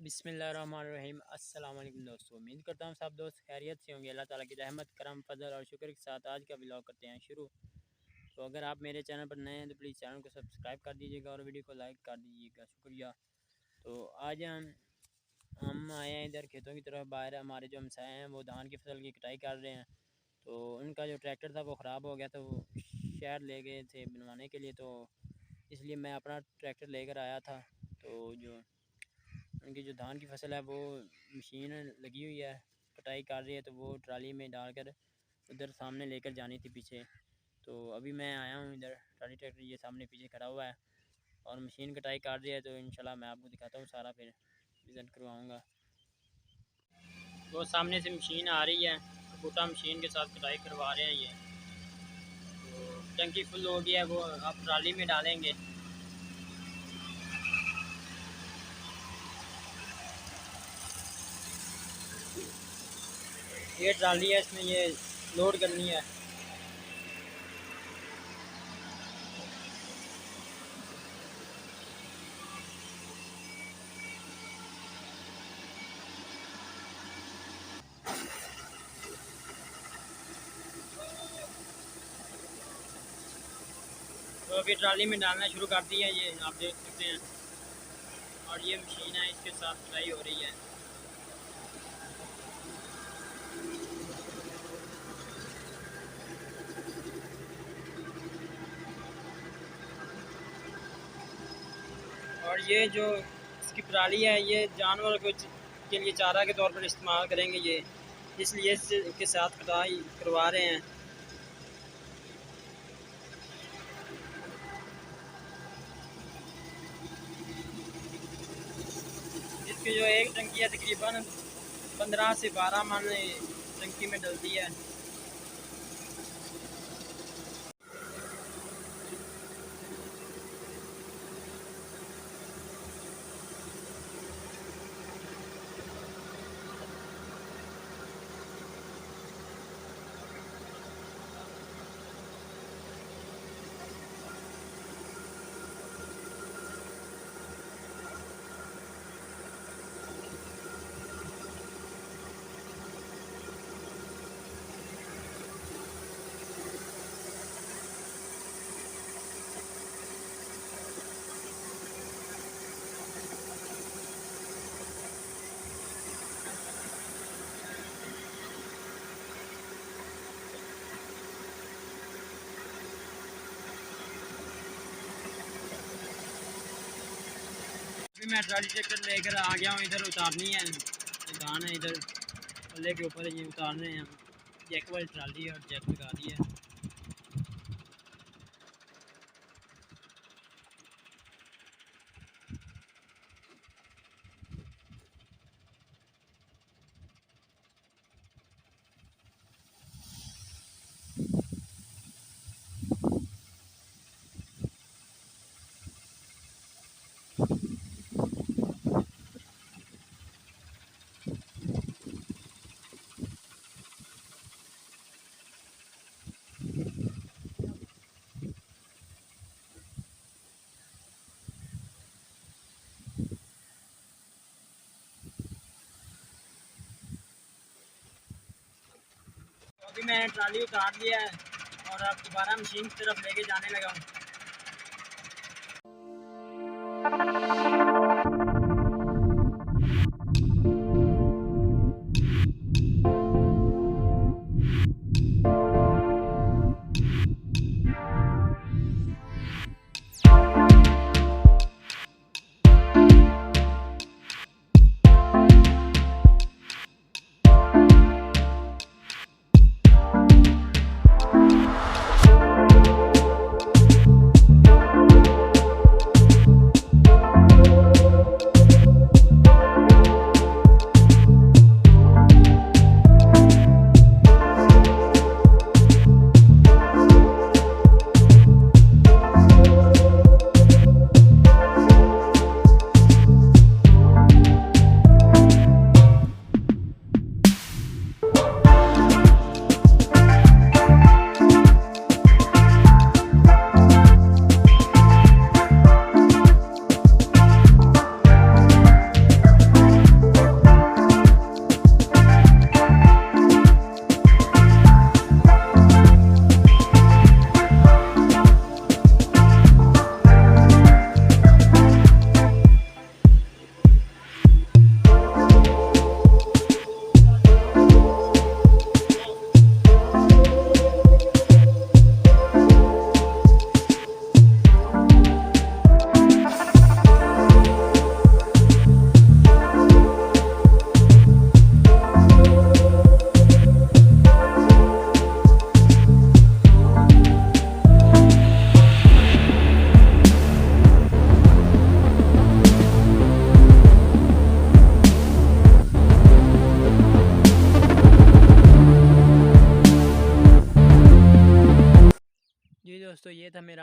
बिस्मिल्लाहिर्रहमानिर्रहीम। अस्सलाम वालेकुम दोस्तों, उम्मीद करता हूँ सब दोस्त खैरियत से होंगे। अल्लाह ताला की रहमत करम फजल और शुक्र के साथ आज का व्लॉग करते हैं शुरू। तो अगर आप मेरे चैनल पर नए हैं तो प्लीज़ चैनल को सब्सक्राइब कर दीजिएगा और वीडियो को लाइक कर दीजिएगा, शुक्रिया। तो आज हम आए हैं इधर खेतों की तरफ। बाहर हमारे जो हमसाए हैं वो धान की फसल की कटाई कर रहे हैं। तो उनका जो ट्रैक्टर था वो ख़राब हो गया, तो वो शहर ले गए थे बनवाने के लिए, तो इसलिए मैं अपना ट्रैक्टर लेकर आया था। तो जो उनकी जो धान की फसल है वो मशीन लगी हुई है, कटाई कर रही है, तो वो ट्राली में डालकर उधर सामने लेकर जानी थी पीछे। तो अभी मैं आया हूँ इधर, ट्राली ट्रैक्टर ये सामने पीछे खड़ा हुआ है और मशीन कटाई कर रही है। तो इंशाल्लाह मैं आपको दिखाता हूँ सारा, फिर विज़िट करवाऊँगा। वो सामने से मशीन आ रही है, कबूटा मशीन के साथ कटाई करवा रहे हैं ये। तो टंकी फुल हो गया है, वो आप ट्राली में डालेंगे। ये ट्राली है, इसमें ये लोड करनी है। तो अभी ट्राली में डालना शुरू कर दिया, ये आप देख सकते हैं। और ये मशीन है, इसके साथ कटाई हो रही है। और ये जो इसकी ट्राली है ये जानवर को के लिए चारा के तौर पर इस्तेमाल करेंगे ये, इसलिए इसके साथ कटाई करवा रहे हैं। इसकी जो एक टंकी है तकरीबन 15 से 12 मन टंकी में डलती है। अभी मैं ट्राली ट्रैक्टर लेकर आ गया हूँ, इधर उतारनी है। धान है इधर पल्ले के ऊपर, ये उतारने हैं। जैक वाली ट्राली है और जैक लगा दी है। अभी मैंने ट्राली उतार लिया है और अब दोबारा मशीन की तरफ लेके जाने लगा हूँ।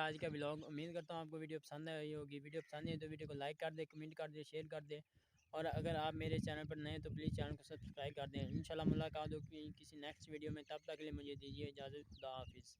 मेरा आज का व्लॉग। उम्मीद करता हूँ आपको वीडियो पसंद आई होगी। वीडियो पसंद आई तो वीडियो को लाइक कर दे, कमेंट कर दे, शेयर कर दे। और अगर आप मेरे चैनल पर नए हैं तो प्लीज़ चैनल को सब्सक्राइब कर दें। इंशाल्लाह मुलाकात होगी किसी नेक्स्ट वीडियो में, तब तक के लिए मुझे दीजिए इजाज़त। खुदा हाफिज़।